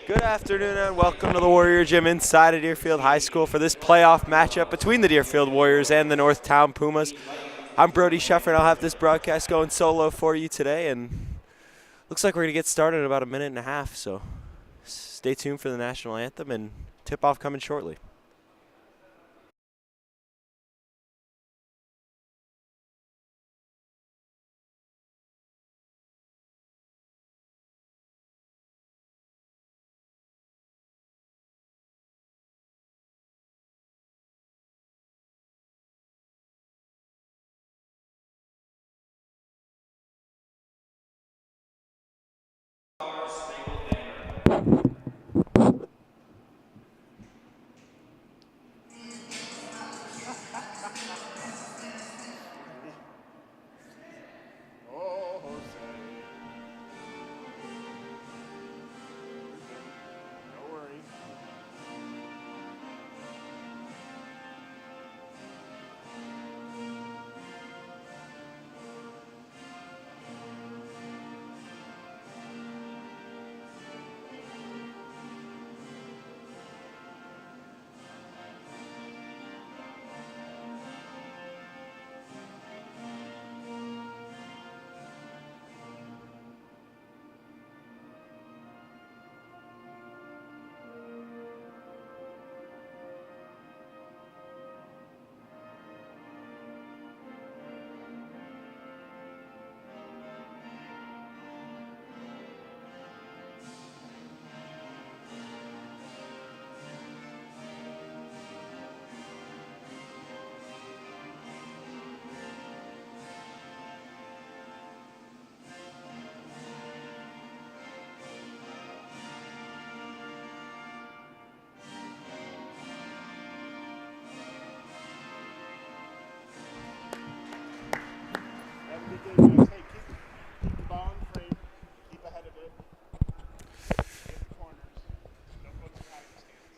Good afternoon and welcome to the Warrior Gym inside of Deerfield High School for this playoff matchup between the Deerfield Warriors and the Northtown Pumas. I'm Brody Sheffer and I'll have this broadcast going solo for you today, and looks like we're going to get started in about a minute and a half, so stay tuned for the national anthem and tip-off coming shortly.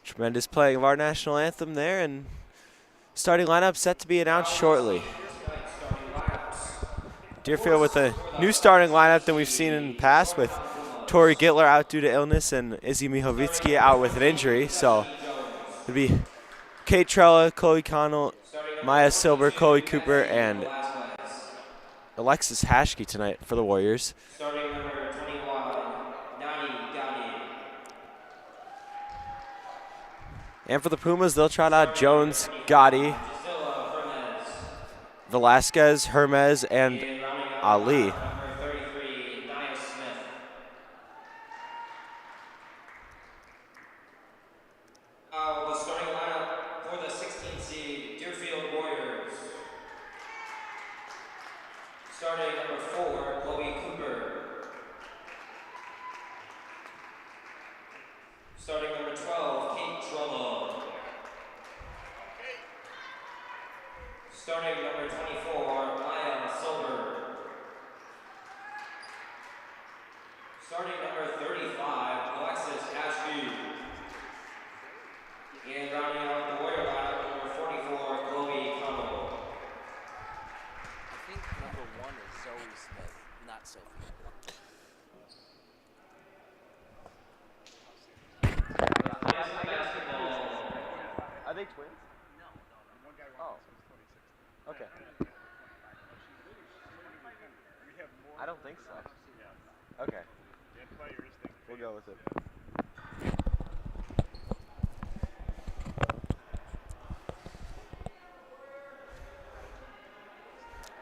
Tremendous playing of our national anthem there, and starting lineup set to be announced shortly. Deerfield with a new starting lineup than we've seen in the past, with Tori Gittler out due to illness and Izzy Mihovitsky out with an injury. So it'll be Kate Trella, Chloe Connell, Maya Silber, Chloe Cooper, and Alexis Hashke tonight for the Warriors. Starting number 21, Nani Gadi. And for the Pumas, they'll trot out Jones, Gotti, Velasquez, Hermes, and Ali. Number 33, Nia Smith. The starting lineup for the 16th seed Deerfield Warriors. Starting number 4, Chloe Cooper. Starting number 12, Kate Trello. Starting number 24, Maya Silver. Starting number 35, Alexis Ashby. And rounding out the Warrior lineup, number 44, Chloe Connell. I think number 1 is Zoe Smith, not Sophie. Are they twins? Oh. Okay. I don't think so. Okay. We'll go with it.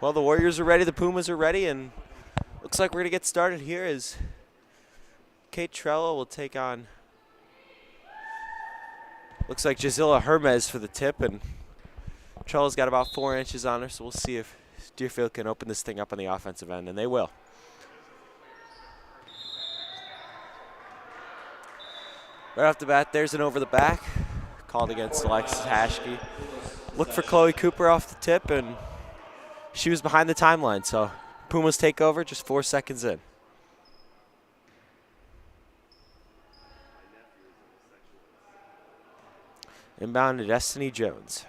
Well, the Warriors are ready, the Pumas are ready, and looks like we're going to get started here as Kate Trello will take on, looks like Jazilla Hermes for the tip, and Trello's got about 4 inches on her, so we'll see if Deerfield can open this thing up on the offensive end, and they will. Right off the bat, there's an over the back, called against Alexis Hashke. Look for Chloe Cooper off the tip, and she was behind the timeline, so Pumas take over just 4 seconds in. Inbound to Destiny Jones.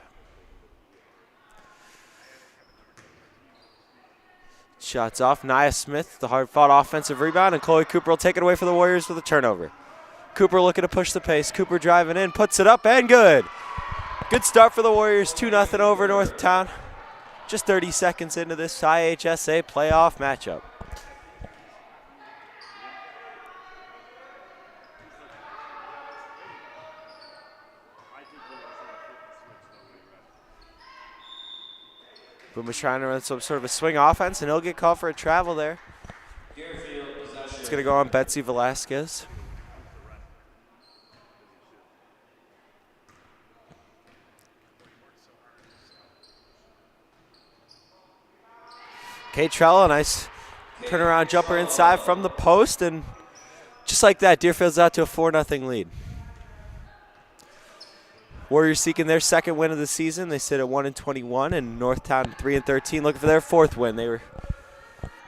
Shots off. Nia Smith, the hard-fought offensive rebound, and Chloe Cooper will take it away for the Warriors with a turnover. Cooper looking to push the pace. Cooper driving in, puts it up, and good. Good start for the Warriors, 2-0 over Northtown. Just 30 seconds into this IHSA playoff matchup. Puma's trying to run some sort of a swing offense, and he'll get called for a travel there. It's going to go on Betsy Velasquez. Kate Trello, nice turnaround jumper inside from the post, and just like that, Deerfield's out to a 4-0 lead. Warriors seeking their second win of the season. They sit at 1-21, and Northtown 3-13, looking for their fourth win. They were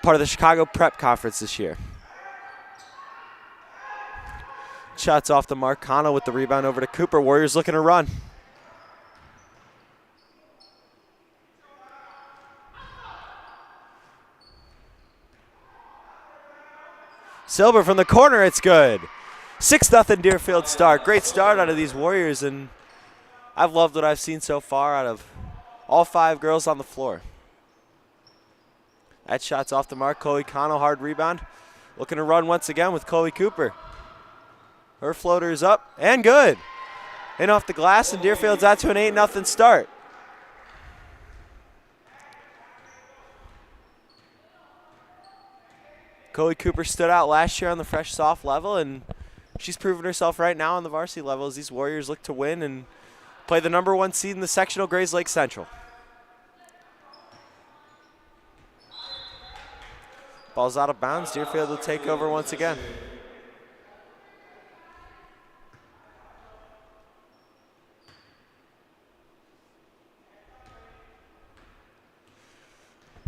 part of the Chicago Prep Conference this year. Shots off the mark. Connell with the rebound over to Cooper. Warriors looking to run. Silber from the corner, it's good. 6-0 Deerfield start. Great start out of these Warriors, and I've loved what I've seen so far out of all 5 girls on the floor. That shot's off the mark. Chloe Connell, hard rebound. Looking to run once again with Chloe Cooper. Her floater is up and good. In off the glass, and Deerfield's out to an 8-0 start. Chloe Cooper stood out last year on the fresh soft level, and she's proven herself right now on the varsity level as these Warriors look to win and play the #1 seed in the sectional Grays Lake Central. Ball's out of bounds. Deerfield will take over once again.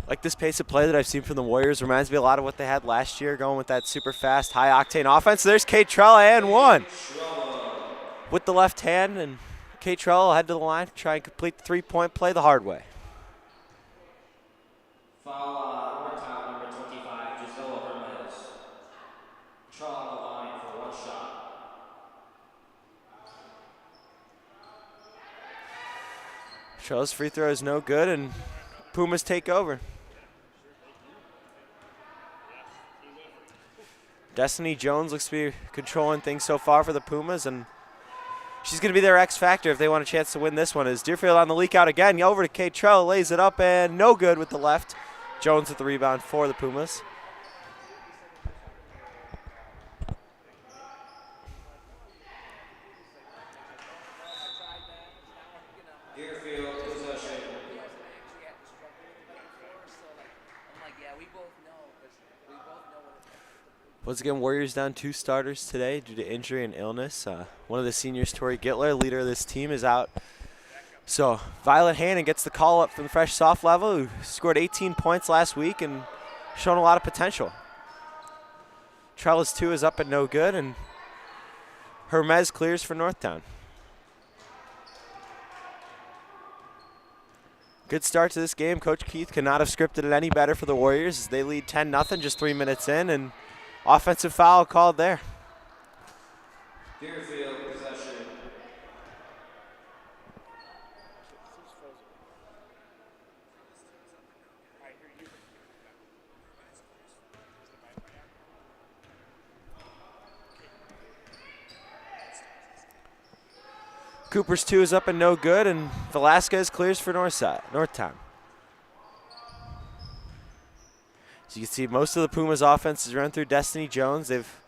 Like this pace of play that I've seen from the Warriors reminds me a lot of what they had last year, going with that super fast, high-octane offense. There's Kate Trella and one. With the left hand, and Kate Trella will head to the line to try and complete the three-point play the hard way. Foul Northtown, number 25, Gisela Hermes. Trella on the line for 1 shot. Trella's free throw is no good, and Pumas take over. Destiny Jones looks to be controlling things so far for the Pumas, and she's going to be their X factor if they want a chance to win this one. As Deerfield on the leak out again, over to Kate Trell, lays it up, and no good with the left. Jones with the rebound for the Pumas. Deerfield possession. Once again, Warriors down 2 starters today due to injury and illness. One of the seniors, Tori Gittler, leader of this team, is out. So Violet Hannon gets the call up from the fresh soft level, who scored 18 points last week and shown a lot of potential. Trellis 2 is up and no good, and Hermes clears for Northtown. Good start to this game. Coach Keith could not have scripted it any better for the Warriors as they lead 10-0 just 3 minutes in, and offensive foul called there. Deerfield possession. Cooper's 2 is up and no good, and Velasquez clears for Northtown. So you can see most of the Pumas' offense is run through Destiny Jones. They've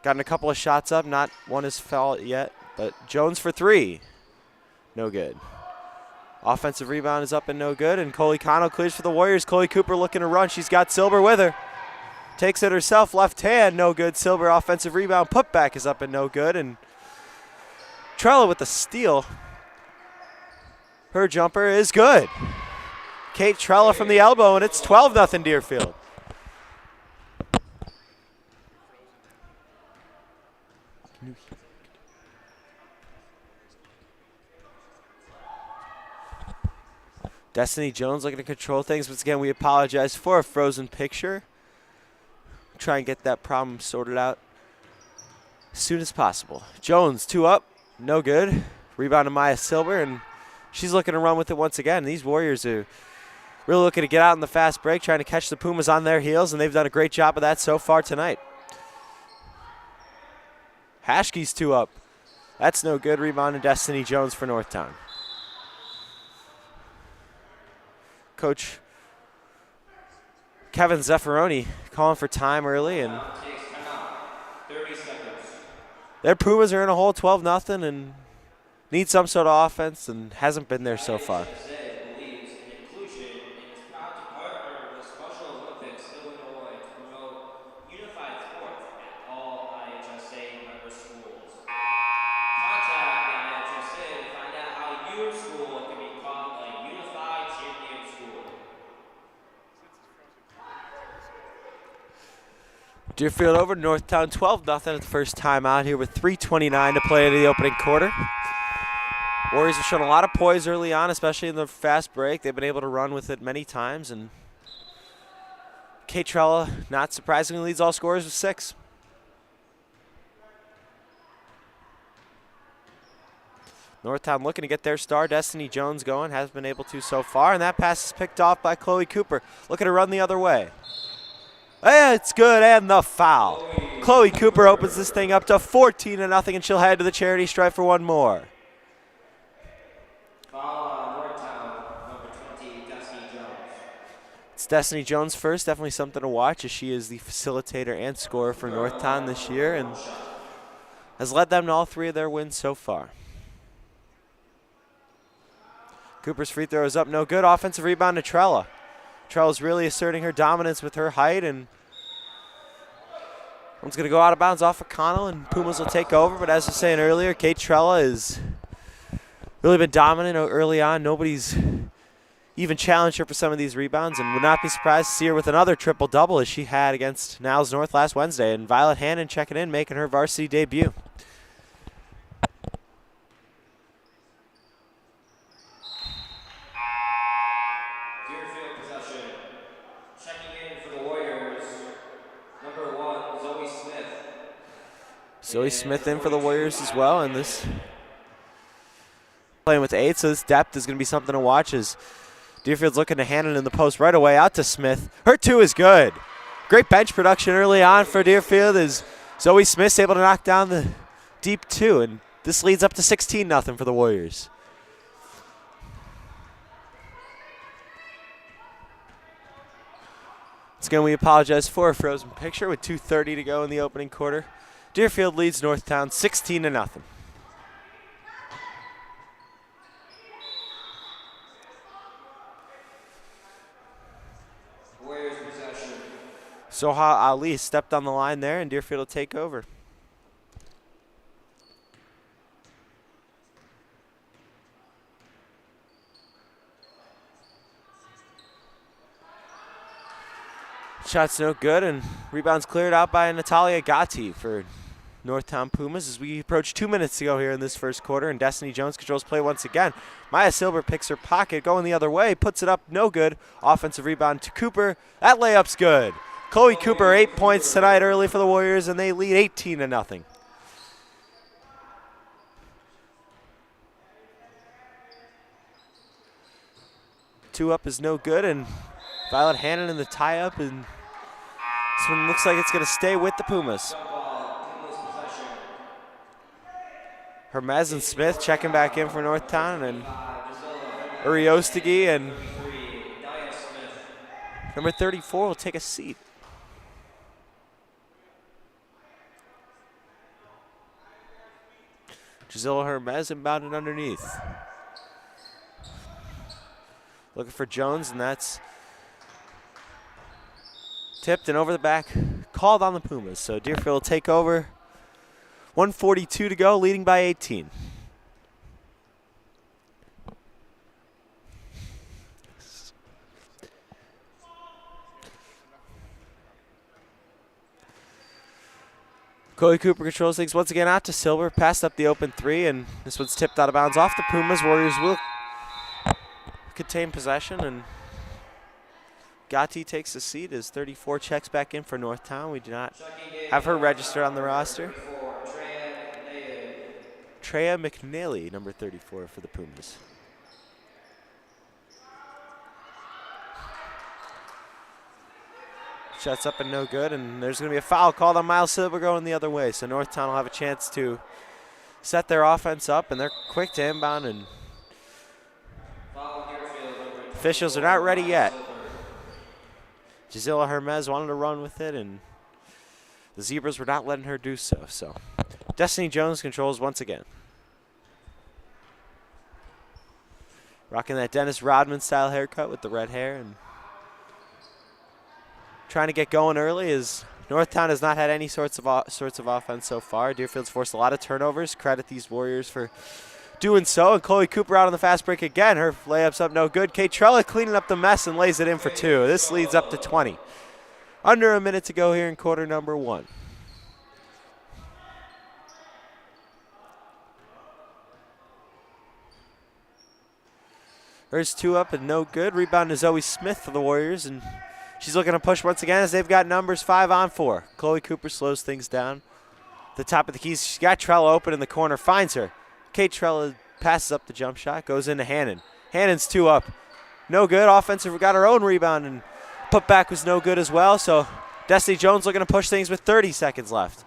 gotten a couple of shots up, not one has fouled yet, but Jones for 3, no good. Offensive rebound is up and no good, and Coley Connell clears for the Warriors. Chloe Cooper looking to run. She's got Silber with her. Takes it herself, left hand, no good. Silber offensive rebound, putback is up and no good, and Trella with the steal. Her jumper is good. Kate Trella from the elbow, and it's 12-0 Deerfield. Destiny Jones looking to control things. Once again, we apologize for a frozen picture. Try and get that problem sorted out as soon as possible. Jones, 2 up, no good. Rebound to Maya Silber, and she's looking to run with it once again. These Warriors are really looking to get out in the fast break, trying to catch the Pumas on their heels, and they've done a great job of that so far tonight. Hashke's 2 up. That's no good. Rebound to Destiny Jones for Northtown. Coach Kevin Zeffironi calling for time early, and their Pumas are in a hole 12-0 and need some sort of offense and hasn't been there so far. IHSA believes in inclusion and is proud to partner with Special Olympics Illinois to promote unified sports at all IHSA member schools. Contact the IHSA to find out how your school can become a unified champion school. Deerfield over Northtown 12-0 at the first time out here with 3:29 to play in the opening quarter. Warriors have shown a lot of poise early on, especially in the fast break. They've been able to run with it many times, and Kate Trella, not surprisingly, leads all scorers with 6. Northtown looking to get their star, Destiny Jones, going. Hasn't been able to so far, and that pass is picked off by Chloe Cooper. Looking to run the other way. And it's good, and the foul. Chloe Cooper opens this thing up to 14-0, and she'll head to the charity stripe for one more. It's Destiny Jones first, definitely something to watch, as she is the facilitator and scorer for Northtown this year and has led them to all 3 of their wins so far. Cooper's free throw is up, no good. Offensive rebound to Trella. Trella's really asserting her dominance with her height, and one's going to go out of bounds off of Connell, and Pumas will take over. But as I was saying earlier, Kate Trella has really been dominant early on. Nobody's even challenged her for some of these rebounds, and would not be surprised to see her with another triple-double as she had against Niles North last Wednesday. And Violet Hannon checking in, making her varsity debut. Deerfield possession. Checking in for the Warriors, number 1, Zoe Smith. Zoe Smith in for the Warriors as well, and this playing with 8, so this depth is going to be something to watch as Deerfield's looking to Hannon in the post right away out to Smith. Her 2 is good. Great bench production early on for Deerfield as Zoe Smith's able to knock down the deep 2, and this leads up to 16-0 for the Warriors. Once again, we apologize for a frozen picture with 2:30 to go in the opening quarter. Deerfield leads Northtown 16-0. Warriors possession. Soha Ali stepped on the line there, and Deerfield will take over. Shot's no good, and rebound's cleared out by Natalia Gatti for Northtown Pumas as we approach 2 minutes to go here in this first quarter, and Destiny Jones controls play once again. Maya Silber picks her pocket, going the other way, puts it up, no good. Offensive rebound to Cooper. That layup's good. Chloe Cooper, 8 points tonight early for the Warriors, and they lead 18-0. Two up is no good, and Violet Hannon in the tie-up, and this one looks like it's going to stay with the Pumas. Hermes and Smith checking back in for Northtown, and Uriostegi and number 34 will take a seat. Gisela Hermes inbounded underneath. Looking for Jones, and that's tipped and over the back, called on the Pumas. So Deerfield will take over. 1:42 to go, leading by 18. Chloe Cooper controls things once again out to Silver, passed up the open 3, and this one's tipped out of bounds off the Pumas. Warriors will contain possession, and Gatti takes the seat as 34 checks back in for Northtown. We do not have her registered on the roster. Treya McNally, number 34 for the Pumas. Shots up and no good, and there's going to be a foul called on Miles Silber going the other way. So Northtown will have a chance to set their offense up, and they're quick to inbound, and officials are not ready yet. Gisela Hermes wanted to run with it, and the Zebras were not letting her do so. So Destiny Jones controls once again. Rocking that Dennis Rodman style haircut with the red hair, and trying to get going early, as Northtown has not had any sorts of offense so far. Deerfield's forced a lot of turnovers. Credit these Warriors for doing so. And Chloe Cooper out on the fast break again. Her layup's up no good. Kate Trella cleaning up the mess and lays it in for two. This leads up to 20. Under a minute to go here in quarter number 1. Hers two up and no good. Rebound to Zoe Smith for the Warriors, and she's looking to push once again as they've got numbers 5 on 4. Chloe Cooper slows things down. The top of the keys, she's got Trella open in the corner, finds her. Kate Trella passes up the jump shot, goes into Hannon. Hannon's 2 up. No good. Offensive got her own rebound, and put back was no good as well. So Destiny Jones looking to push things with 30 seconds left.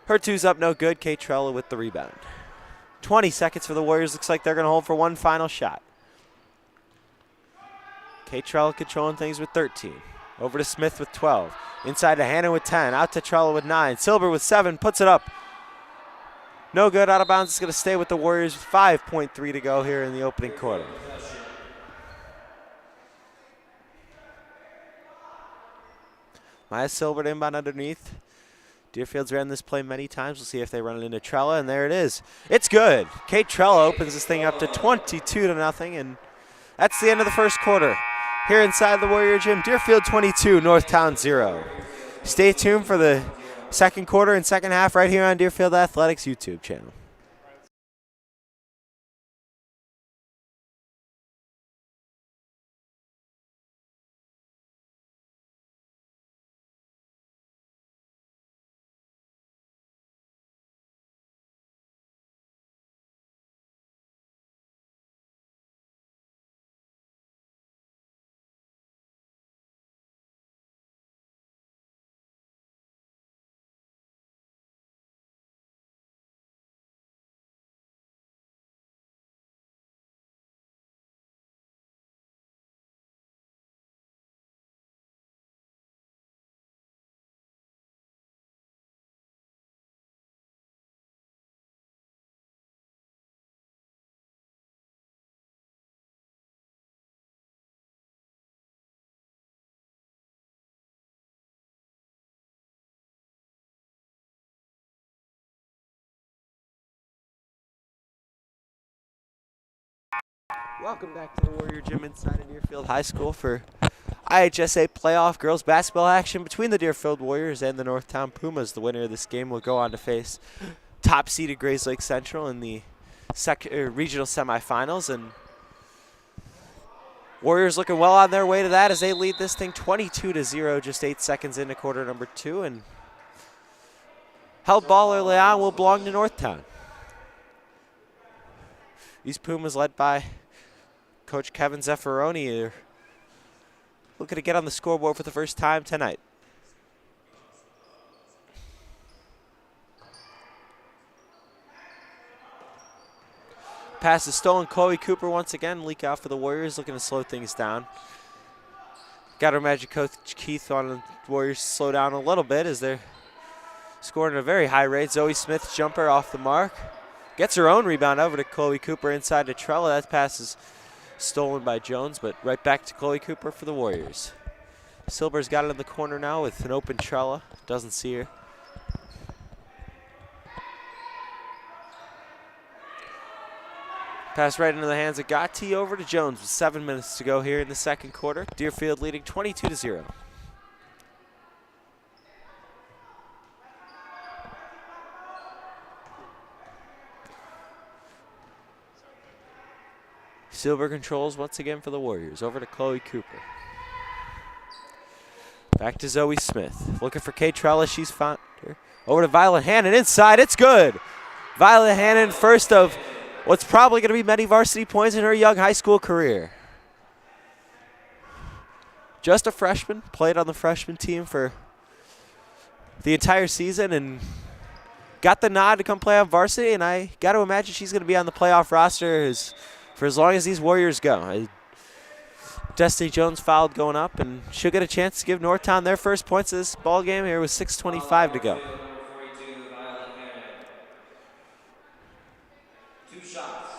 Her two's up no good. Kate Trella with the rebound. 20 seconds for the Warriors. Looks like they're going to hold for one final shot. Kate Trella controlling things with 13. Over to Smith with 12. Inside to Hannon with 10. Out to Trella with 9. Silber with 7. Puts it up. No good. Out of bounds. It's going to stay with the Warriors with 5.3 to go here in the opening quarter. Maya Silber to inbound underneath. Deerfield's ran this play many times. We'll see if they run it into Trella, and there it is. It's good. Kate Trella opens this thing up to 22-0, and that's the end of the first quarter. Here inside the Warrior Gym, Deerfield 22, Northtown 0. Stay tuned for the second quarter and second half right here on Deerfield Athletics YouTube channel. Welcome back to the Warrior Gym inside of Deerfield High School for IHSA playoff girls basketball action between the Deerfield Warriors and the Northtown Pumas. The winner of this game will go on to face top-seeded Grayslake Central in the regional semifinals. And Warriors looking well on their way to that as they lead this thing 22-0, just 8 seconds into quarter number 2. And held ball early on will belong to Northtown. These Pumas led by Coach Kevin Zeffironi are looking to get on the scoreboard for the first time tonight. Pass is stolen. Chloe Cooper once again. Leak out for the Warriors, looking to slow things down. Got our magic coach Keith on the Warriors to slow down a little bit as they're scoring at a very high rate. Zoe Smith's jumper off the mark. Gets her own rebound over to Chloe Cooper inside to Trella. That pass is stolen by Jones, but right back to Chloe Cooper for the Warriors. Silber's got it in the corner now with an open Trella. Doesn't see her. Pass right into the hands of Gotti over to Jones with 7 minutes to go here in the second quarter. Deerfield leading 22-0. Silber controls once again for the Warriors. Over to Chloe Cooper. Back to Zoe Smith. Looking for Kate Trella. She's found her. Over to Violet Hannon inside. It's good. Violet Hannon, first of what's probably going to be many varsity points in her young high school career. Just a freshman, played on the freshman team for the entire season and got the nod to come play on varsity, and I got to imagine she's going to be on the playoff roster for as long as these Warriors go. Destiny Jones fouled going up, and she'll get a chance to give Northtown their first points of this ball game here with 6:25 to go. 2 shots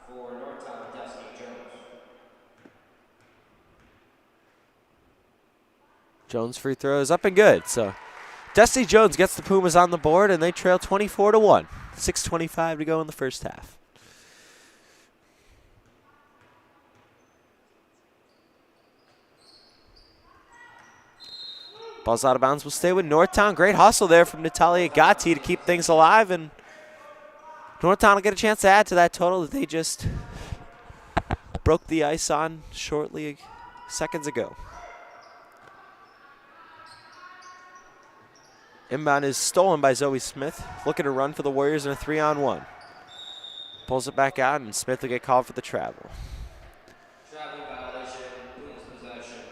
for Northtown, Destiny Jones. Jones free throw is up and good. So Destiny Jones gets the Pumas on the board, and they trail 24-1. 6:25 to go in the first half. Ball's out of bounds. Will stay with Northtown. Great hustle there from Natalia Gatti to keep things alive, and Northtown will get a chance to add to that total that they just broke the ice on shortly seconds ago. Inbound is stolen by Zoe Smith. Looking to run for the Warriors in a 3-on-1. Pulls it back out, and Smith will get called for the travel. Traveling violation, Pumas possession.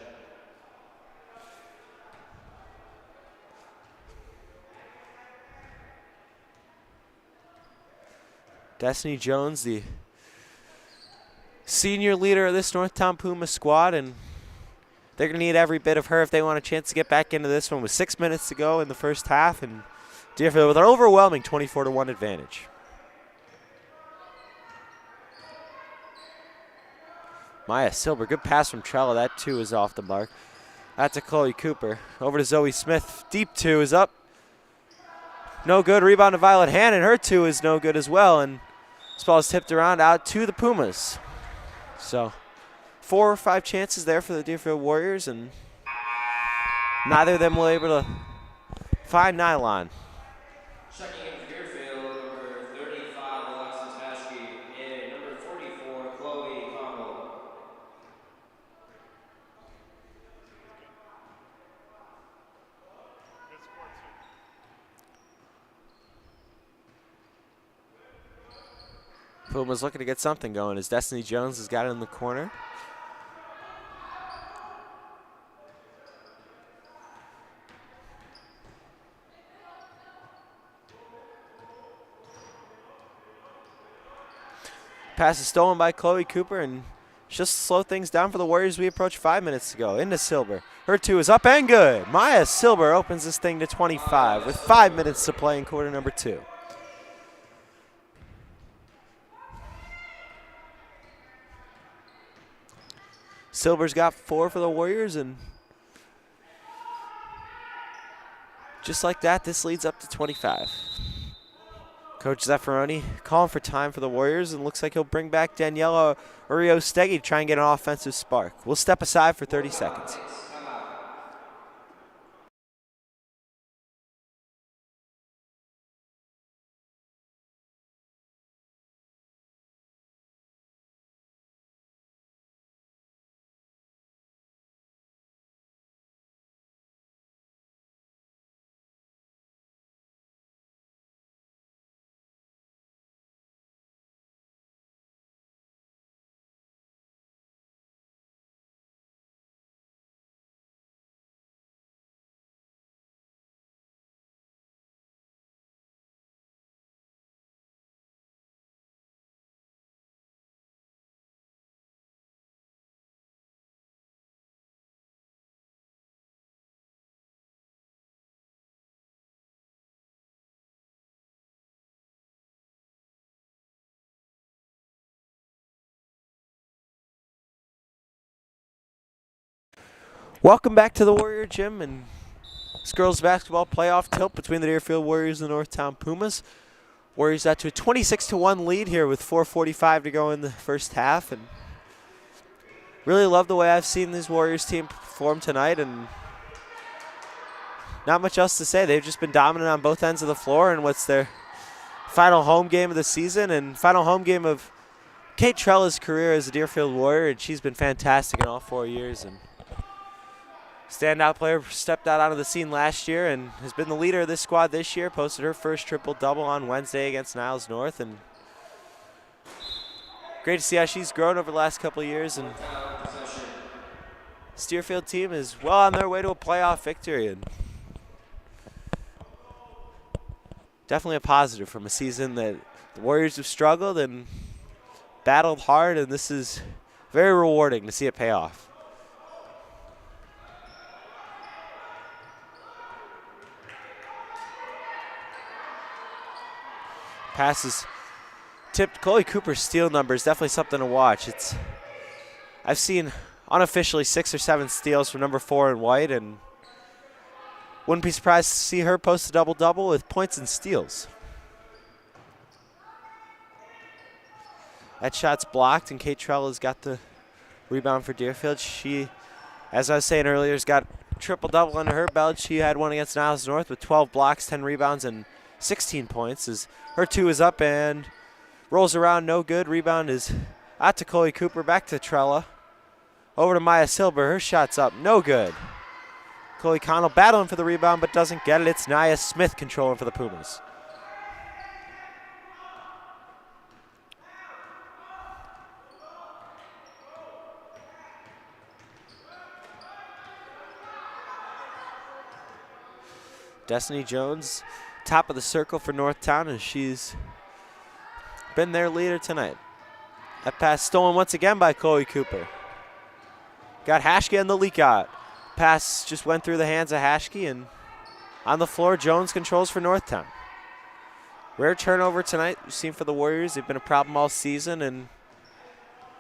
Destiny Jones, the senior leader of this Northtown Puma squad, and they're going to need every bit of her if they want a chance to get back into this one with 6 minutes to go in the first half, and Deerfield with an overwhelming 24-1 advantage. Maya Silber, good pass from Trella. That 2 is off the mark. That's to Chloe Cooper. Over to Zoe Smith. Deep 2 is up. No good. Rebound to Violet Hannon. Her 2 is no good as well, and this ball is tipped around out to the Pumas. So 4 or 5 chances there for the Deerfield Warriors, and neither of them were able to find nylon. Checking in for Deerfield, number 35, Alexis Hashke, and number 44, Chloe Congo. Puma's looking to get something going as Destiny Jones has got it in the corner. Pass is stolen by Chloe Cooper, and just slow things down for the Warriors. We approach 5 minutes to go. Into Silber. Her 2 is up and good. Maya Silber opens this thing to 25 with 5 minutes to play in quarter number 2. Silber's got 4 for the Warriors, and just like that, this leads up to 25. Coach Zeffironi calling for time for the Warriors, and looks like he'll bring back Daniela Uriostegui to try and get an offensive spark. We'll step aside for 30 seconds. Welcome back to the Warrior Gym, and this girls basketball playoff tilt between the Deerfield Warriors and the Northtown Pumas. Warriors out to a 26-1 lead here with 4:45 to go in the first half, and really love the way I've seen this Warriors team perform tonight, and not much else to say. They've just been dominant on both ends of the floor in what's their final home game of the season and final home game of Kate Trella's career as a Deerfield Warrior, and she's been fantastic in all 4 years. And Standout player, stepped out onto the scene last year and has been the leader of this squad this year. Posted her first triple-double on Wednesday against Niles North, and great to see how she's grown over the last couple of years. And this Deerfield team is well on their way to a playoff victory, and definitely a positive from a season that the Warriors have struggled and battled hard, and this is very rewarding to see it pay off. Passes tipped. Chloe Cooper's steal number is definitely something to watch. I've seen unofficially 6 or 7 steals from number 4 in white, and wouldn't be surprised to see her post a double-double with points and steals. That shot's blocked, and Kate Trella's got the rebound for Deerfield. She, as I was saying earlier, has got triple-double under her belt. She had one against Niles North with 12 blocks, 10 rebounds, and 16 points. As her 2 is up and rolls around, no good. Rebound is out to Chloe Cooper, back to Trella. Over to Maya Silber, her shot's up, no good. Chloe Connell battling for the rebound but doesn't get it. It's Nia Smith controlling for the Pumas. Destiny Jones, top of the circle for Northtown, and she's been their leader tonight. That pass stolen once again by Chloe Cooper. Got Hashke in the leak out. Pass just went through the hands of Hashke, and on the floor, Jones controls for Northtown. Rare turnover tonight we've seen for the Warriors. They've been a problem all season, and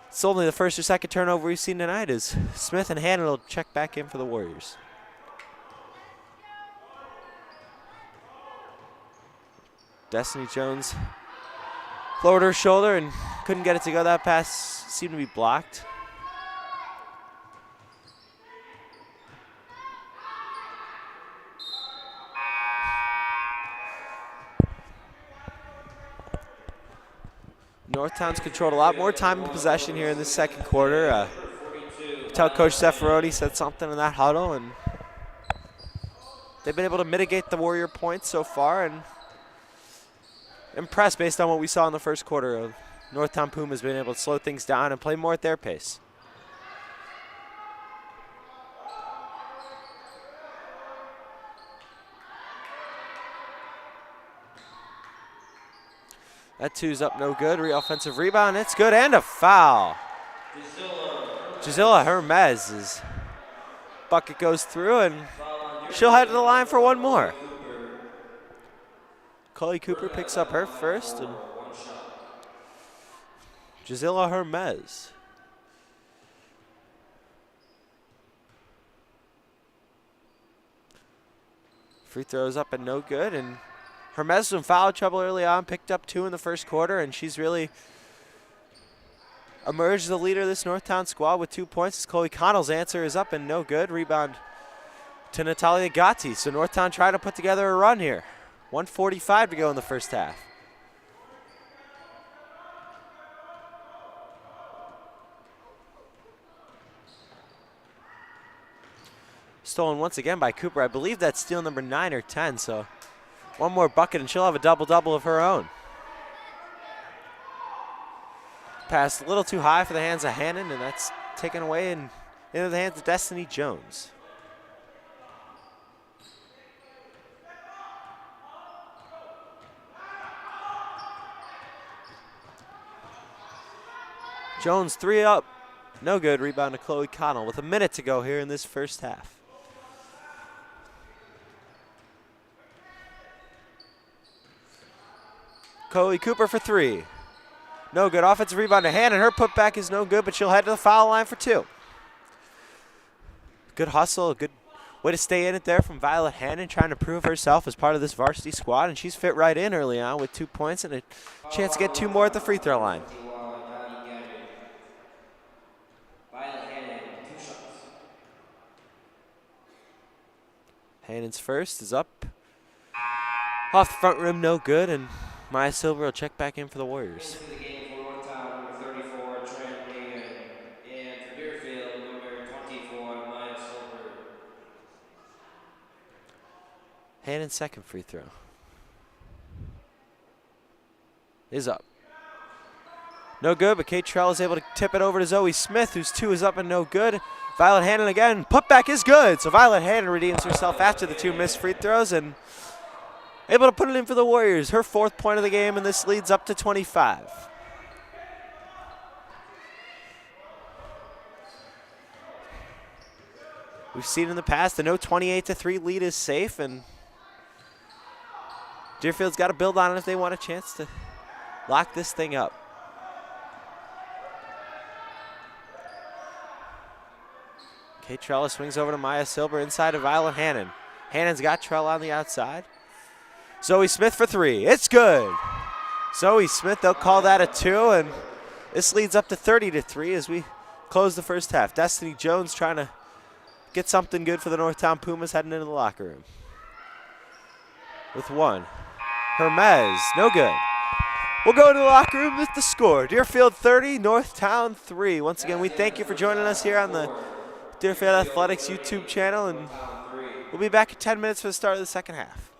it's only the first or second turnover we've seen tonight as Smith and Hannon will check back in for the Warriors. Destiny Jones lowered her shoulder and couldn't get it to go. That pass seemed to be blocked. Northtown's controlled a lot more time in possession here in the second quarter. Tell Coach Zaffaroni said something in that huddle, and they've been able to mitigate the Warrior points so far, and impressed based on what we saw in the first quarter. Northtown Pumas been able to slow things down and play more at their pace. That 2's up, no good. Offensive rebound, it's good, and a foul. Gisela Hermes' bucket goes through, and she'll head to the line for one more. Chloe Cooper picks up her first, and Gisela Hermes. Free throws up and no good, and Hermes was in foul trouble early on, picked up 2 in the first quarter, and she's really emerged as the leader of this Northtown squad with 2 points. As Chloe Connell's answer is up and no good. Rebound to Natalia Gatti. So Northtown trying to put together a run here. 1:45 to go in the first half. Stolen once again by Cooper. I believe that's steal number 9 or 10, so one more bucket and she'll have a double-double of her own. Pass a little too high for the hands of Hannon, and that's taken away and into the hands of Destiny Jones. Jones 3 up, no good. Rebound to Chloe Connell with a minute to go here in this first half. Chloe Cooper for 3. No good. Offensive rebound to Hannon. Her putback is no good, but she'll head to the foul line for 2. Good hustle, a good way to stay in it there from Violet Hannon, trying to prove herself as part of this varsity squad, and she's fit right in early on with 2 points and a chance to get 2 more at the free throw line. Hannon's first is up. Off the front rim, no good, and Maya Silver will check back in for the Warriors. Into the game for Northtown, number 34, Trent Hagan, and for Deerfield, number 24, Maya Silver. Hannon's second free throw is up. No good, but Kate Trell is able to tip it over to Zoe Smith, whose 2 is up and no good. Violet Hannon again. Putback is good. So Violet Hannon redeems herself after the 2 missed free throws and able to put it in for the Warriors. Her 4th point of the game, and this leads up to 25. We've seen in the past the no 28-3 lead is safe, and Deerfield's got to build on it if they want a chance to lock this thing up. Kate Trella swings over to Maya Silber inside of Violet Hannon. Hannon's got Trella on the outside. Zoe Smith for 3. It's good. Zoe Smith, they'll call that a 2, and this leads up to 30-3 as we close the first half. Destiny Jones trying to get something good for the Northtown Pumas heading into the locker room. With 1. Hermes, no good. We'll go to the locker room with the score. Deerfield 30, Northtown 3. Once again, we thank you for joining us here on the Deerfield Athletics YouTube channel, and we'll be back in 10 minutes for the start of the second half.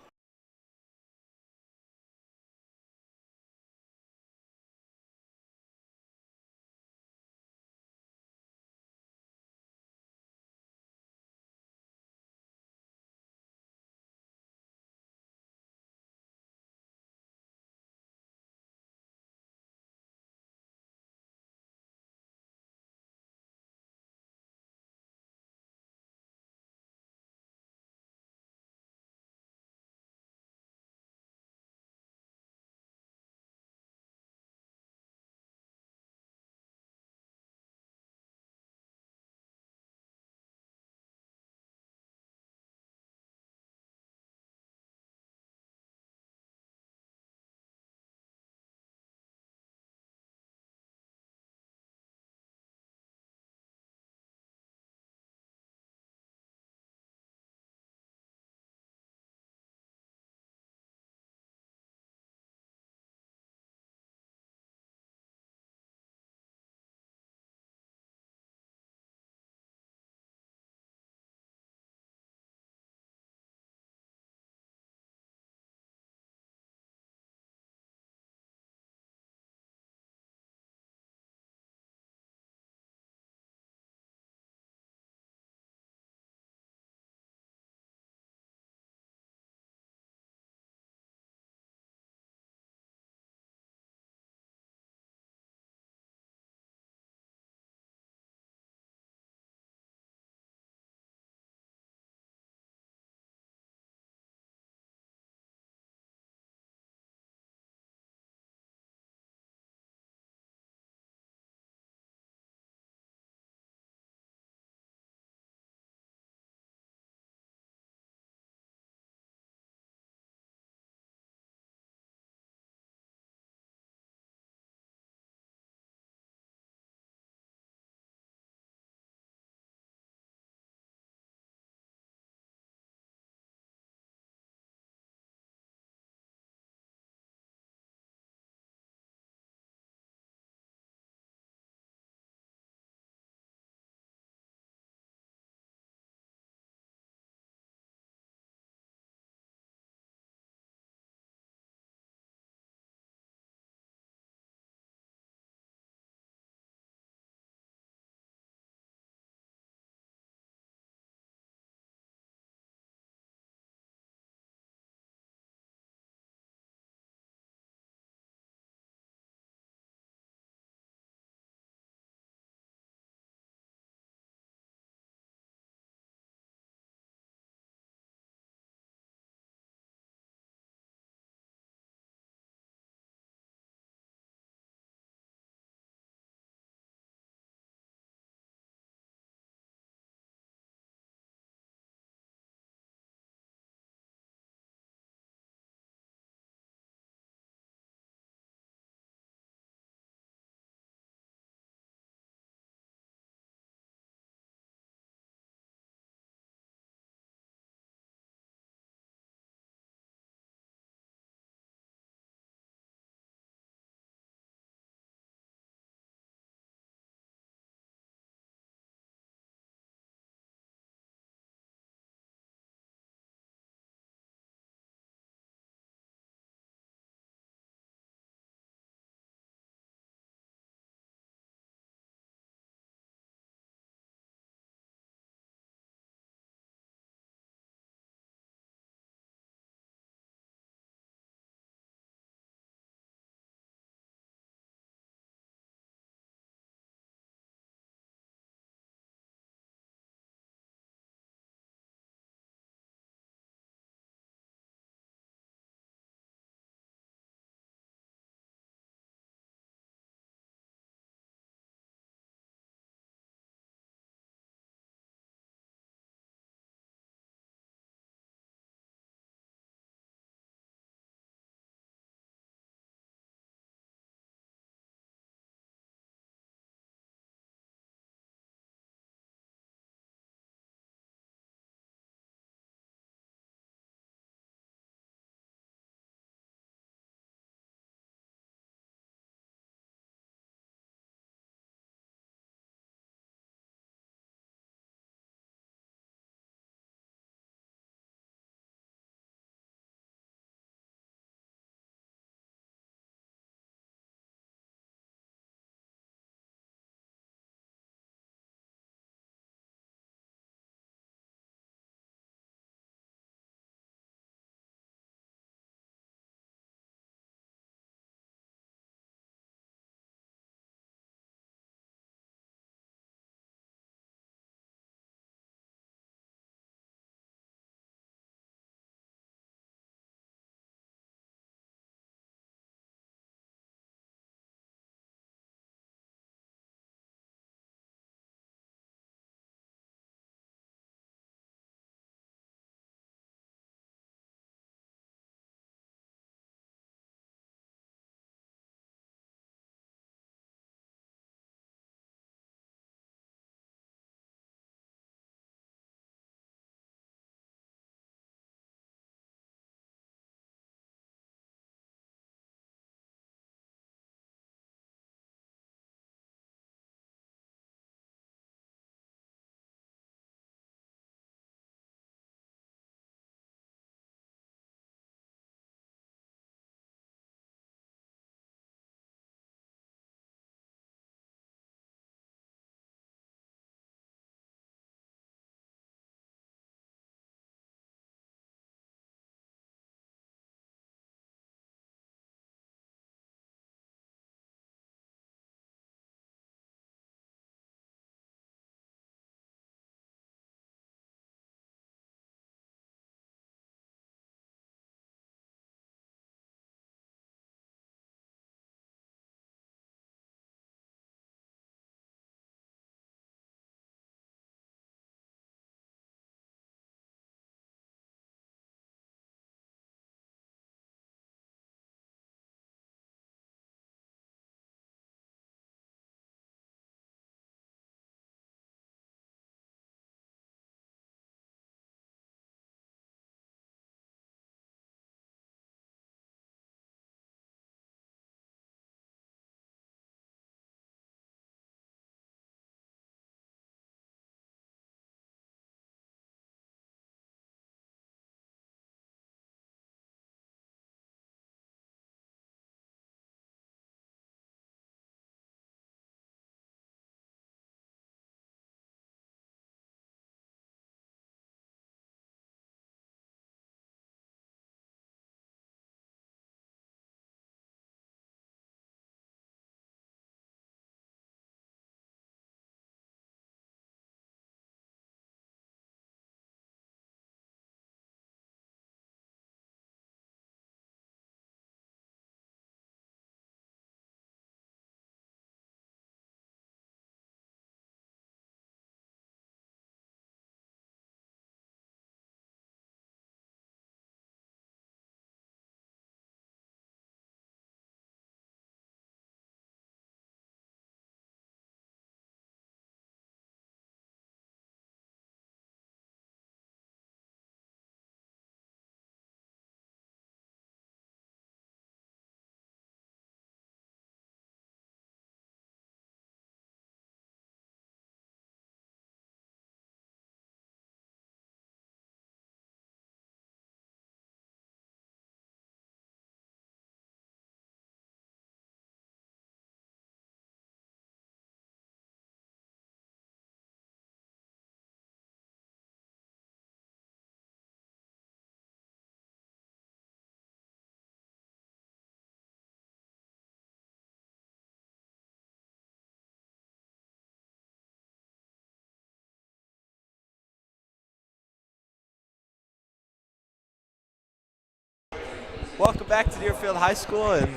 Welcome back to Deerfield High School and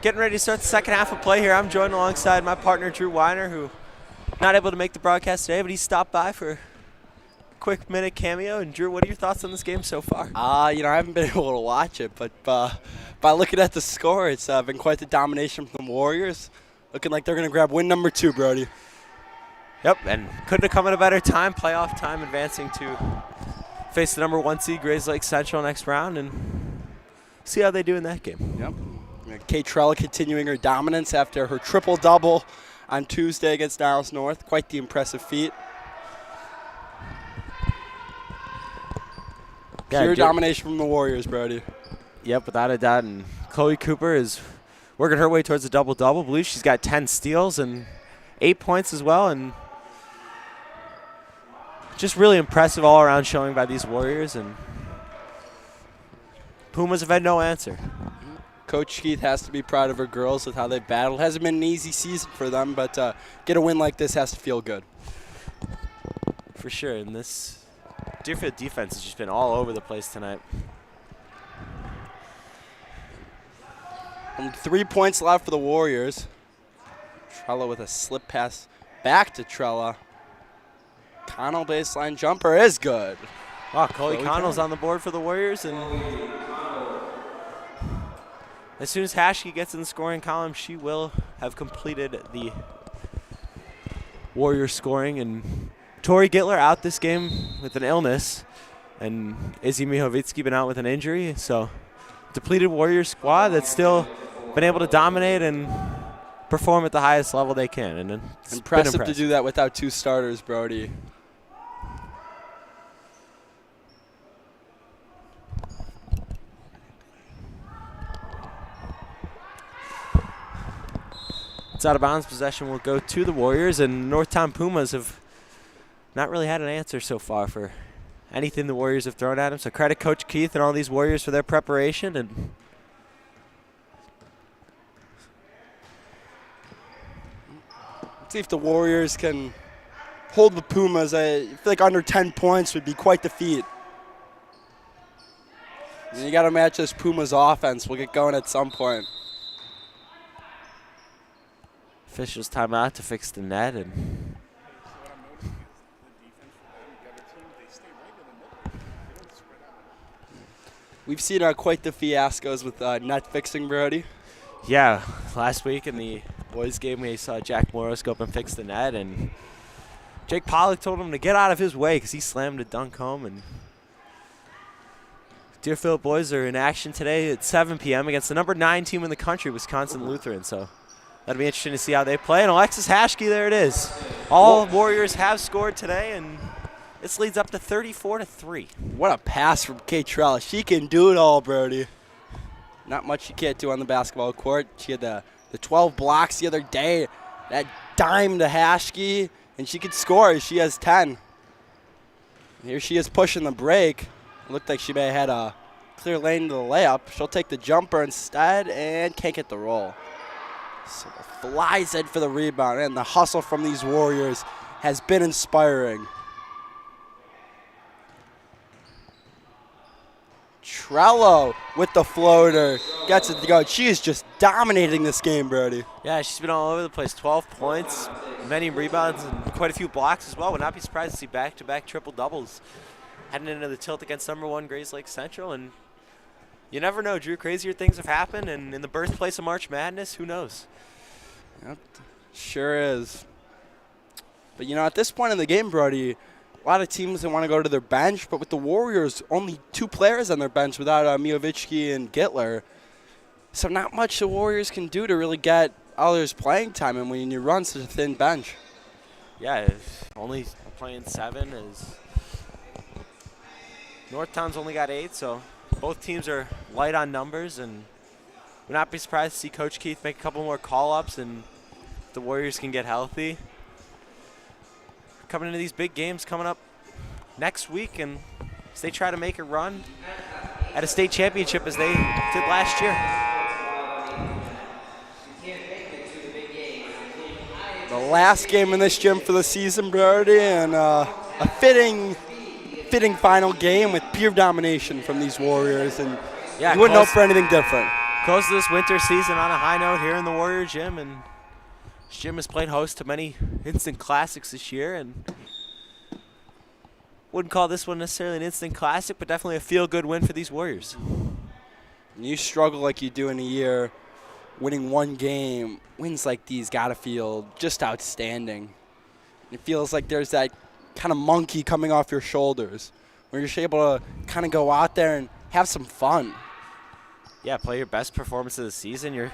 getting ready to start the second half of play here. I'm joined alongside my partner Drew Weiner, who not able to make the broadcast today, but he stopped by for a quick minute cameo. And Drew, what are your thoughts on this game so far? I haven't been able to watch it, but by looking at the score, it's been quite the domination from the Warriors. Looking like they're going to grab win number 2, Brody. Yep, and couldn't have come at a better time, playoff time, advancing to face the number 1 seed Grayslake Central next round and see how they do in that game. Yep. Kate Trella continuing her dominance after her triple-double on Tuesday against Niles North. Quite the impressive feat. Pure domination from the Warriors, Brody. Yep, without a doubt. And Chloe Cooper is working her way towards a double-double. I believe she's got 10 steals and 8 points as well. And just really impressive all-around showing by these Warriors. And Pumas have had no answer. Coach Keith has to be proud of her girls with how they've battled. Hasn't been an easy season for them, but get a win like this has to feel good. For sure. And this Deerfield defense has just been all over the place tonight. Only 3 points left for the Warriors. Trella with a slip pass back to Trella. Connell baseline jumper is good. Wow, Chloe Connell's on the board for the Warriors. And as soon as Hashke gets in the scoring column, she will have completed the Warrior scoring. And Tori Gittler out this game with an illness, and Izzy Mihovitsky been out with an injury. So depleted Warrior squad that's still been able to dominate and perform at the highest level they can. And it's impressive to do that without 2 starters, Brody. It's out of bounds. Possession will go to the Warriors, and Northtown Pumas have not really had an answer so far for anything the Warriors have thrown at them. So credit Coach Keith and all these Warriors for their preparation. And let's see if the Warriors can hold the Pumas. I feel like under 10 points would be quite the feat. And you got to match this Pumas offense. We'll get going at some point. Officials timeout to fix the net. And we've seen quite the fiascos with net fixing, Brody. yeah, last week in the boys game we saw Jack Morris go up and fix the net, and Jake Pollock told him to get out of his way because he slammed a dunk home. And Deerfield boys are in action today at 7 p.m. against the number 9 team in the country, Wisconsin Lutheran. So that'll be interesting to see how they play. And Alexis Hashke, there it is. All Warriors have scored today, and this leads up to 34-3. What a pass from Kate Trella. She can do it all, Brody. Not much she can't do on the basketball court. She had the 12 blocks the other day. That dime to Hashke, and she could score. She has 10. Here she is pushing the break. It looked like she may have had a clear lane to the layup. She'll take the jumper instead and can't get the roll. So flies in for the rebound, and the hustle from these Warriors has been inspiring. Trello with the floater. Gets it to go. She is just dominating this game, Brody. Yeah, she's been all over the place. 12 points, many rebounds, and quite a few blocks as well. Would not be surprised to see back-to-back triple-doubles heading into the tilt against number 1 Grayslake Central. And you never know, Drew. Crazier things have happened, and in the birthplace of March Madness, who knows? Yep, sure is. But, at this point in the game, Brody, a lot of teams, they want to go to their bench, but with the Warriors, only 2 players on their bench without Mihovitsky and Gittler. So not much the Warriors can do to really get others playing time, and when you run such a thin bench. Yeah, only playing 7 is Northtown's only got 8, so both teams are light on numbers, and would not be surprised to see Coach Keith make a couple more call-ups and the Warriors can get healthy. Coming into these big games coming up next week, and as they try to make a run at a state championship as they did last year. The last game in this gym for the season, Brody, and a fitting final game with pure domination from these Warriors. And Yeah, you wouldn't hope for anything different. Close to this winter season on a high note here in the Warrior Gym, and this gym has played host to many instant classics this year, and wouldn't call this one necessarily an instant classic, but definitely a feel-good win for these Warriors. When you struggle like you do in a year, winning one game, wins like these gotta feel just outstanding. It feels like there's that kind of monkey coming off your shoulders, where you're just able to kind of go out there and have some fun. Yeah, play your best performance of the season.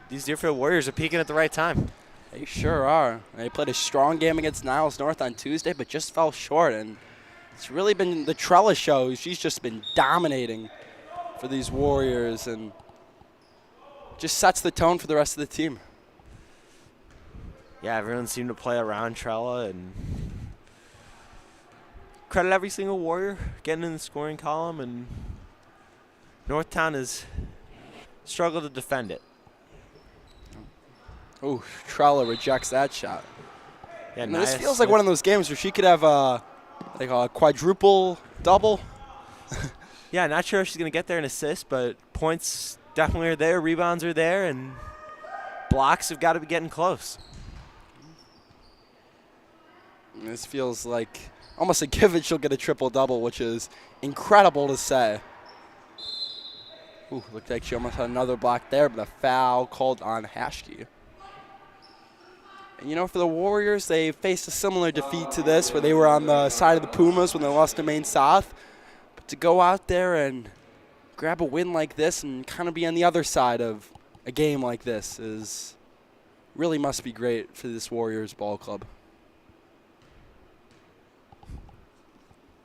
These Deerfield Warriors are peaking at the right time. They sure are. They played a strong game against Niles North on Tuesday, but just fell short. And it's really been the Trella show. She's just been dominating for these Warriors and just sets the tone for the rest of the team. Yeah, everyone seemed to play around Trella, and credit every single Warrior getting in the scoring column, and Northtown has struggled to defend it. Oh, Trella rejects that shot. Yeah, And this feels like one of those games where she could have a quadruple double. Yeah, not sure if she's going to get there and assist, but points definitely are there, rebounds are there, and blocks have got to be getting close. And this feels like almost a given she'll get a triple-double, which is incredible to say. Ooh, looked like she almost had another block there, but a foul called on Hashke. And, you know, for the Warriors, they faced a similar defeat to this, where they were on the side of the Pumas when they lost to Maine South. But to go out there and grab a win like this and kind of be on the other side of a game like this really must be great for this Warriors ball club.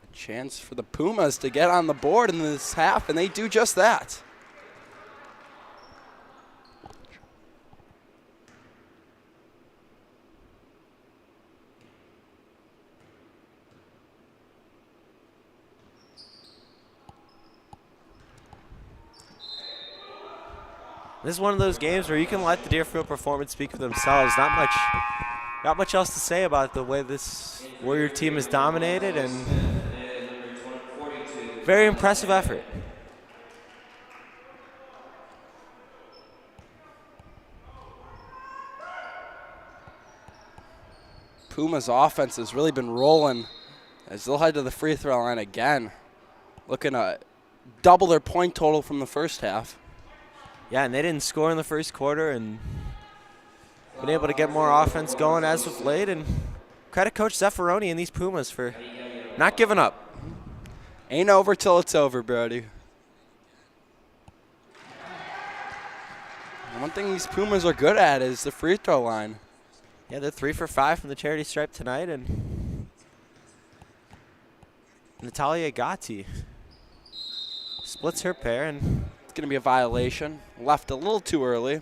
A chance for the Pumas to get on the board in this half, and they do just that. This is one of those games where you can let the Deerfield performance speak for themselves. Not much else to say about the way this Warrior team is dominated, and very impressive effort. Puma's offense has really been rolling as they'll head to the free throw line again, looking to double their point total from the first half. Yeah, and they didn't score in the first quarter, and been able to get more offense going as of late. And credit Coach Zeffironi and these Pumas for not giving up. Ain't over till it's over, Brody. And one thing these Pumas are good at is the free throw line. Yeah, they're 3 for 5 from the charity stripe tonight, and Natalia Gatti splits her pair, and it's going to be a violation. Left a little too early.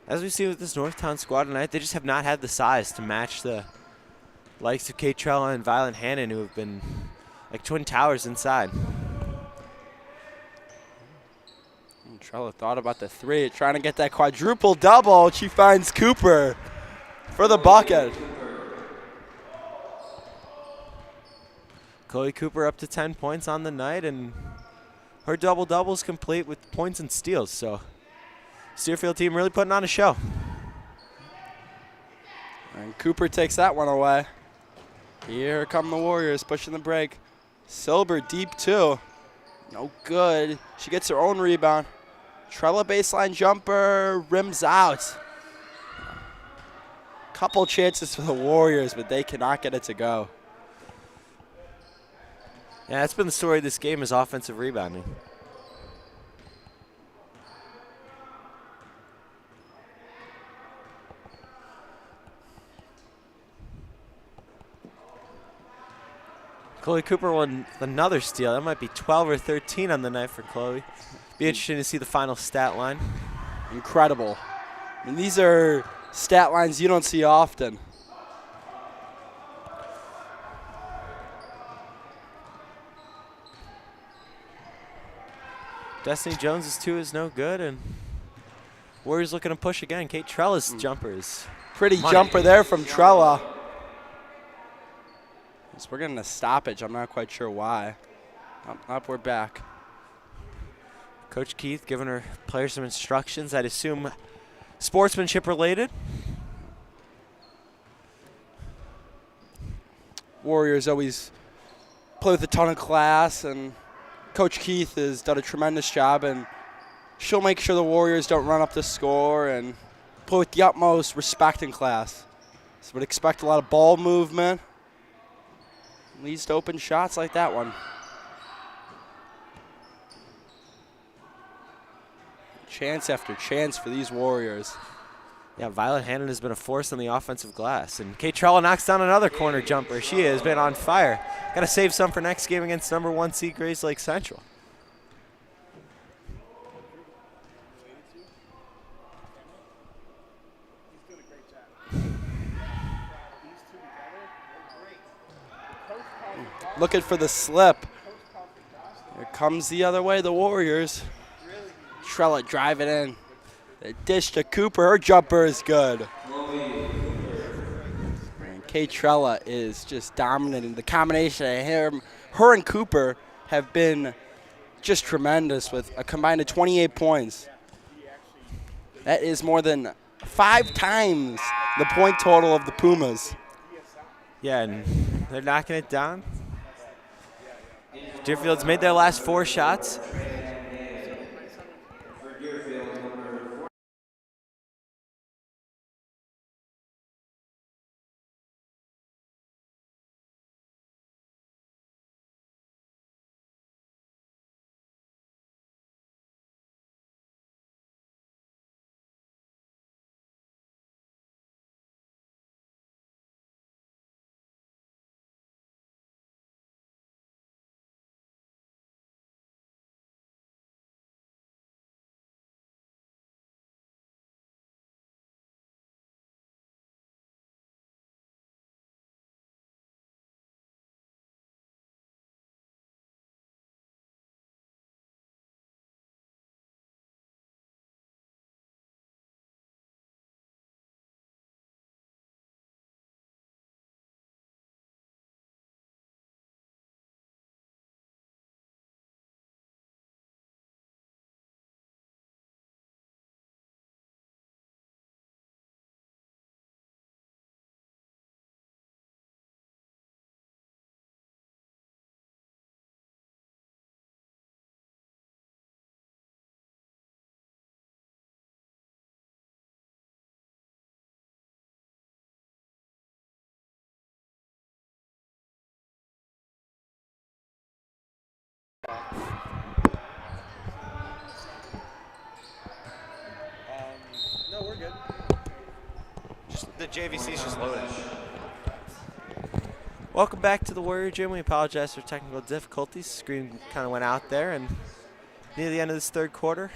As we see with this Northtown squad tonight, they just have not had the size to match the likes of Kate Trella and Violet Hannon, who have been like twin towers inside. And Trella thought about the three, trying to get that quadruple double. She finds Cooper for the bucket. Chloe Cooper up to 10 points on the night, and her double-double's complete with points and steals. So Deerfield team really putting on a show. And Cooper takes that one away. Here come the Warriors pushing the break. Silber deep too. No good. She gets her own rebound. Trella baseline jumper, rims out. Couple chances for the Warriors, but they cannot get it to go. Yeah, that's been the story of this game, is offensive rebounding. Chloe Cooper won another steal. That might be 12 or 13 on the night for Chloe. Be interesting to see the final stat line. Incredible. I mean, these are stat lines you don't see often. Destiny Jones's 2 is no good, and Warriors looking to push again. Kate Trella's jumper is Pretty money. jumper there from Trella. So we're getting a stoppage. I'm not quite sure why. Up, we're back. Coach Keith giving her players some instructions, I'd assume sportsmanship related. Warriors always play with a ton of class, and Coach Keith has done a tremendous job, and she'll make sure the Warriors don't run up the score and play with the utmost respect and class. So would expect a lot of ball movement. Leads to open shots like that one. Chance after chance for these Warriors. Yeah, Violet Hannon has been a force on the offensive glass. And Kate Trella knocks down another corner jumper. She has been on fire. Got to save some for next game against number 1 seed Grays Lake Central. Looking for the slip. Here comes the other way, the Warriors. Trella drive it in. The dish to Cooper. Her jumper is good. And Kate Trella is just dominating. The combination of her and Cooper have been just tremendous with a combined of 28 points. That is more than 5 times the point total of the Pumas. Yeah, and they're knocking it down. Deerfield's made their last 4 shots. No, we're good. The JVC's just loading. Welcome back to the Warrior Gym. We apologize for technical difficulties. Screen kind of went out there, and near the end of this third quarter,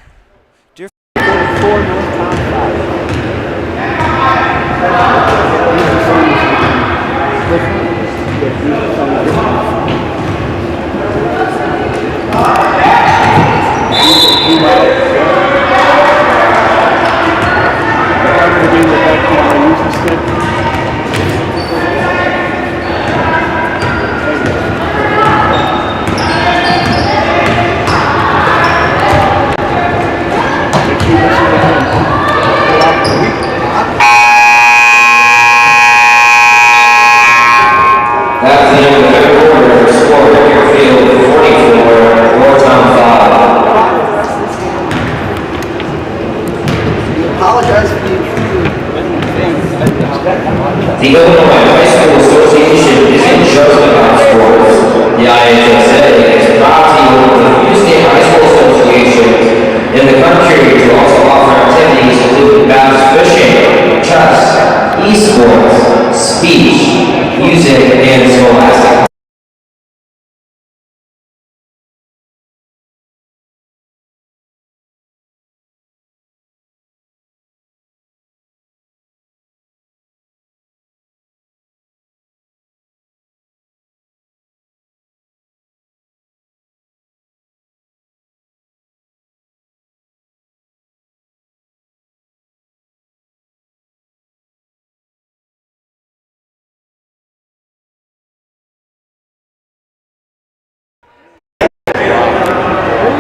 That's the end of the third quarter. Score Deerfield 44, Northtown 5. Apologize for the intruder. The Illinois High School Association isn't just about sports. The IHSA is proud to work with a few state high school associations in the country to also offer activities including bass fishing, chess, esports, speech, music, and scholastic.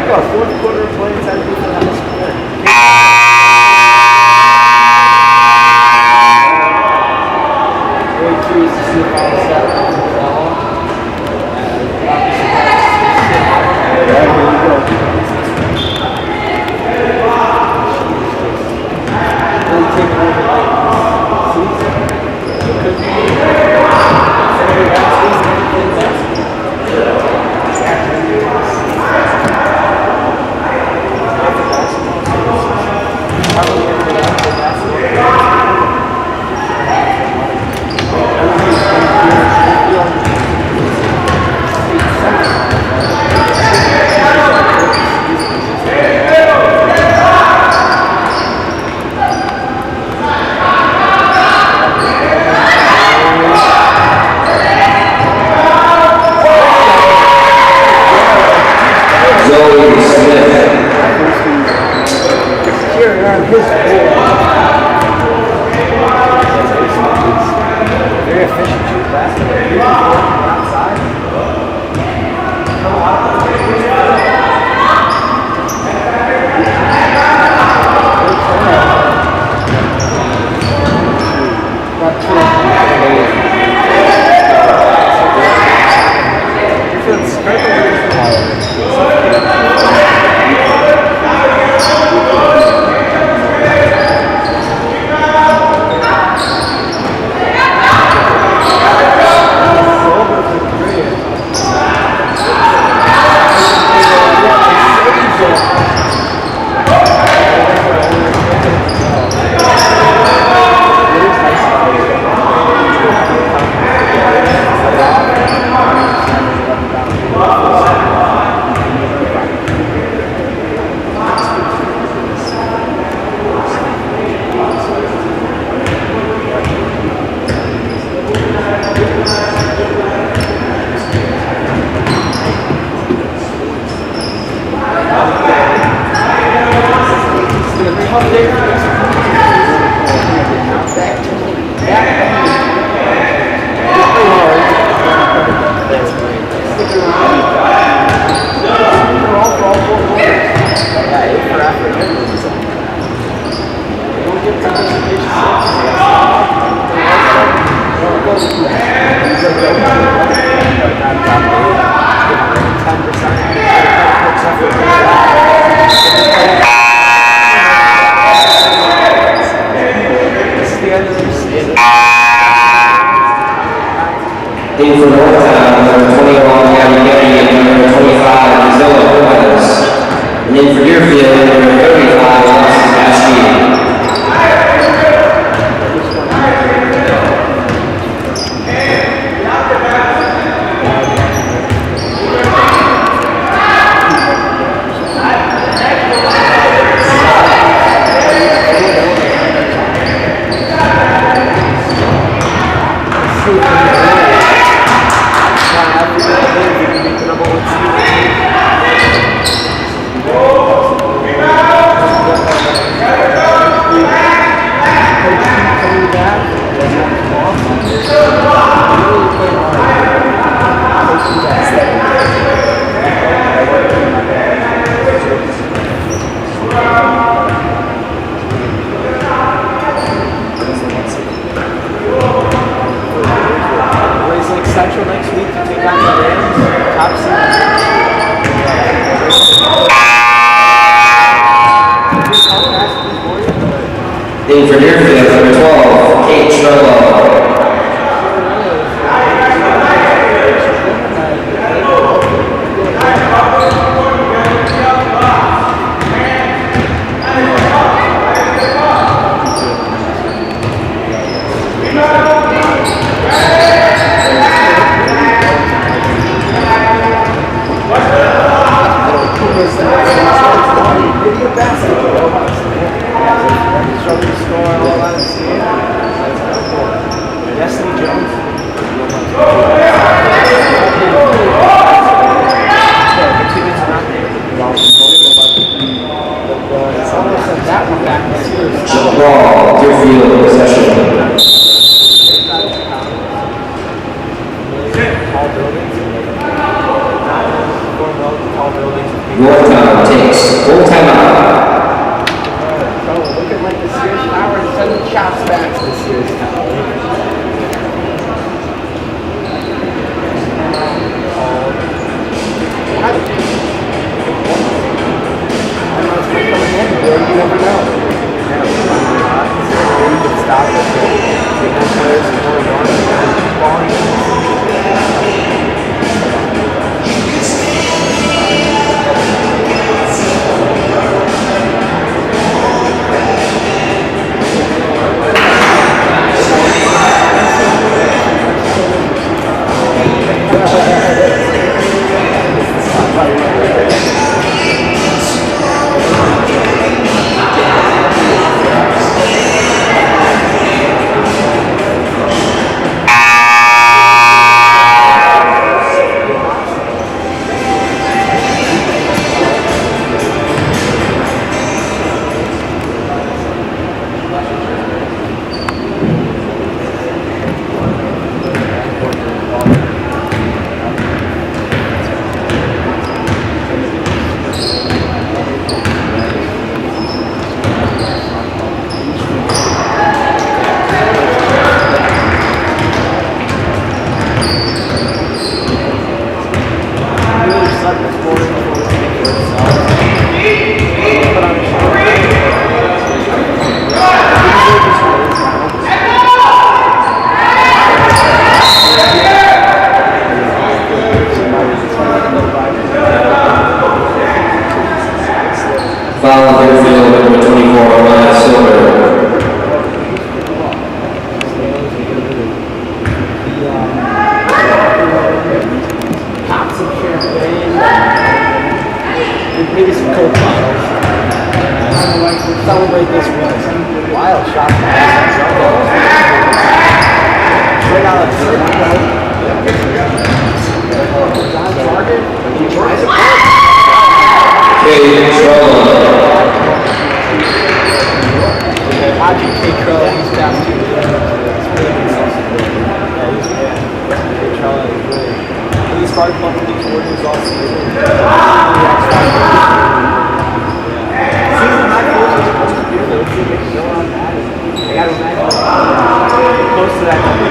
about a fourth quarter of play inside Deerfield High School. Very curious to see if all the stats come to the ball. Here we go. Really taking over like season. It could be somebody else is playing basketball. Very efficient shoot basket. In for Northtown, number 21, Gabby Getty, and number 25, Zilla Perez. And in for Deerfield, number 35, Alexis Ashby. Central next week to take on the Rams. Top seed. In for Deerfield, number 12, Kate Strello. Ball, Deerfield possession. Tall buildings. Tall buildings. Northtown takes full timeout. Looking like the Sears Tower and sending shots back to the Sears Tower. You never know. You can stop it. Foul on Deerfield, number 24, Ryan Silver. Pop some champagne. Maybe some Coke bottles. Celebrate this win. Wild shot. Straight out of the circle. John Target. He tries it. Haji K-Crow, he's past 2 years. He's hard pumping these orders all season. Season high goals are supposed to do those. They make no on that. They got to imagine close to that number.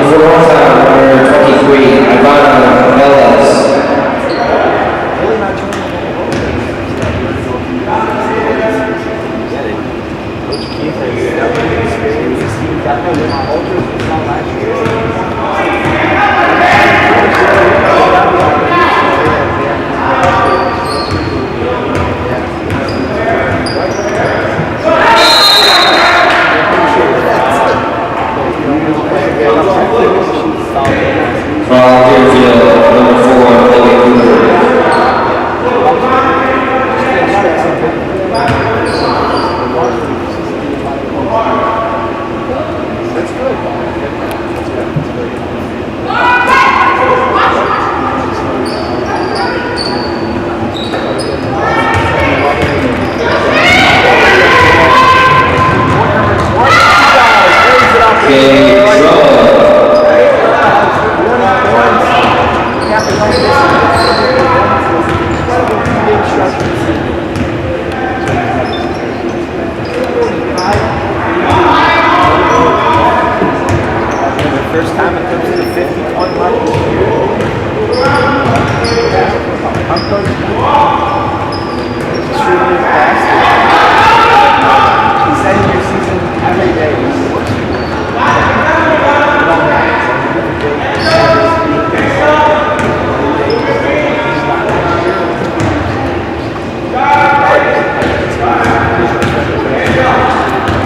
For Northtown, number 23, Ivana Velez. Coach Keith has definitely experienced. He's definitely my ultras we saw last year. Deerfield, number 4, Chloe Cooper. That's good. First time it comes to the 50-point mark this year. I'm coaching. Extremely fast. He's ending your season every day.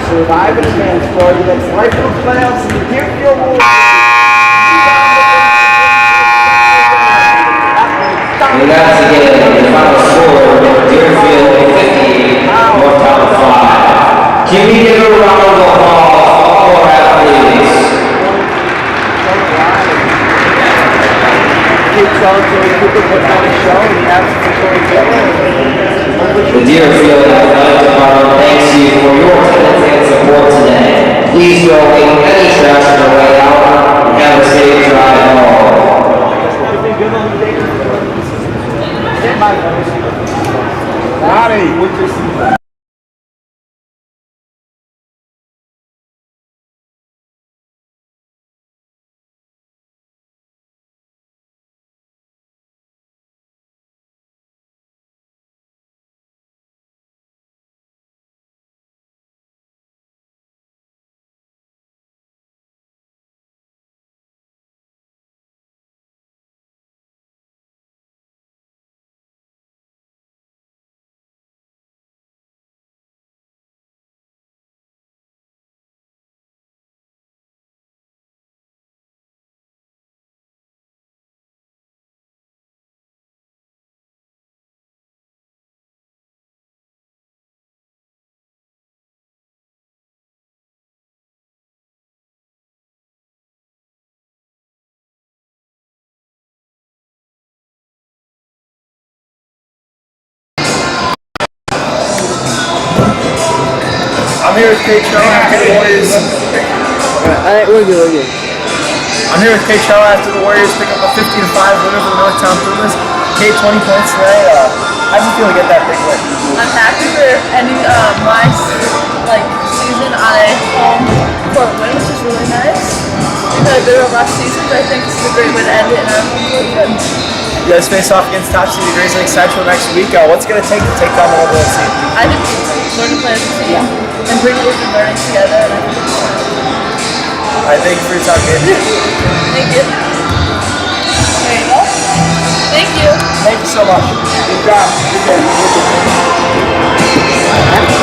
Survive and advance, Florida. That's right for the playoffs in the Deerfield Warriors. And that's again the final score, Deerfield 50, Northtown 5. Can we give a round of applause for all our athletes? Keep telling Joey Cooper putting on a show, and he has to Corey Taylor. The the Deerfield Athletic Department thanks you for your attendance and support today. Please don't leave any trash on the way out and have a safe drive home. I'm here with Kate Trell after the Warriors. We're good. I'm here with Kate Trell after the Warriors pick up a 50-5 win over the Northtown Pumas. Kate, 20 points today. How do you feel to get that big win? I'm happy for ending my season on a home court win, which is really nice. We've had a bit of a rough season, but I think this is a great way to end it in our home court win. You guys face off against top seed Grace Lake Central next week. What's it going to take down the number one seed? I think we should learn to play as a team and bring what we've been learning together. And I think it's fun. I thank you for your time, Kate. Thank you. There you go. Thank you. Thank you so much. Good job. Good game.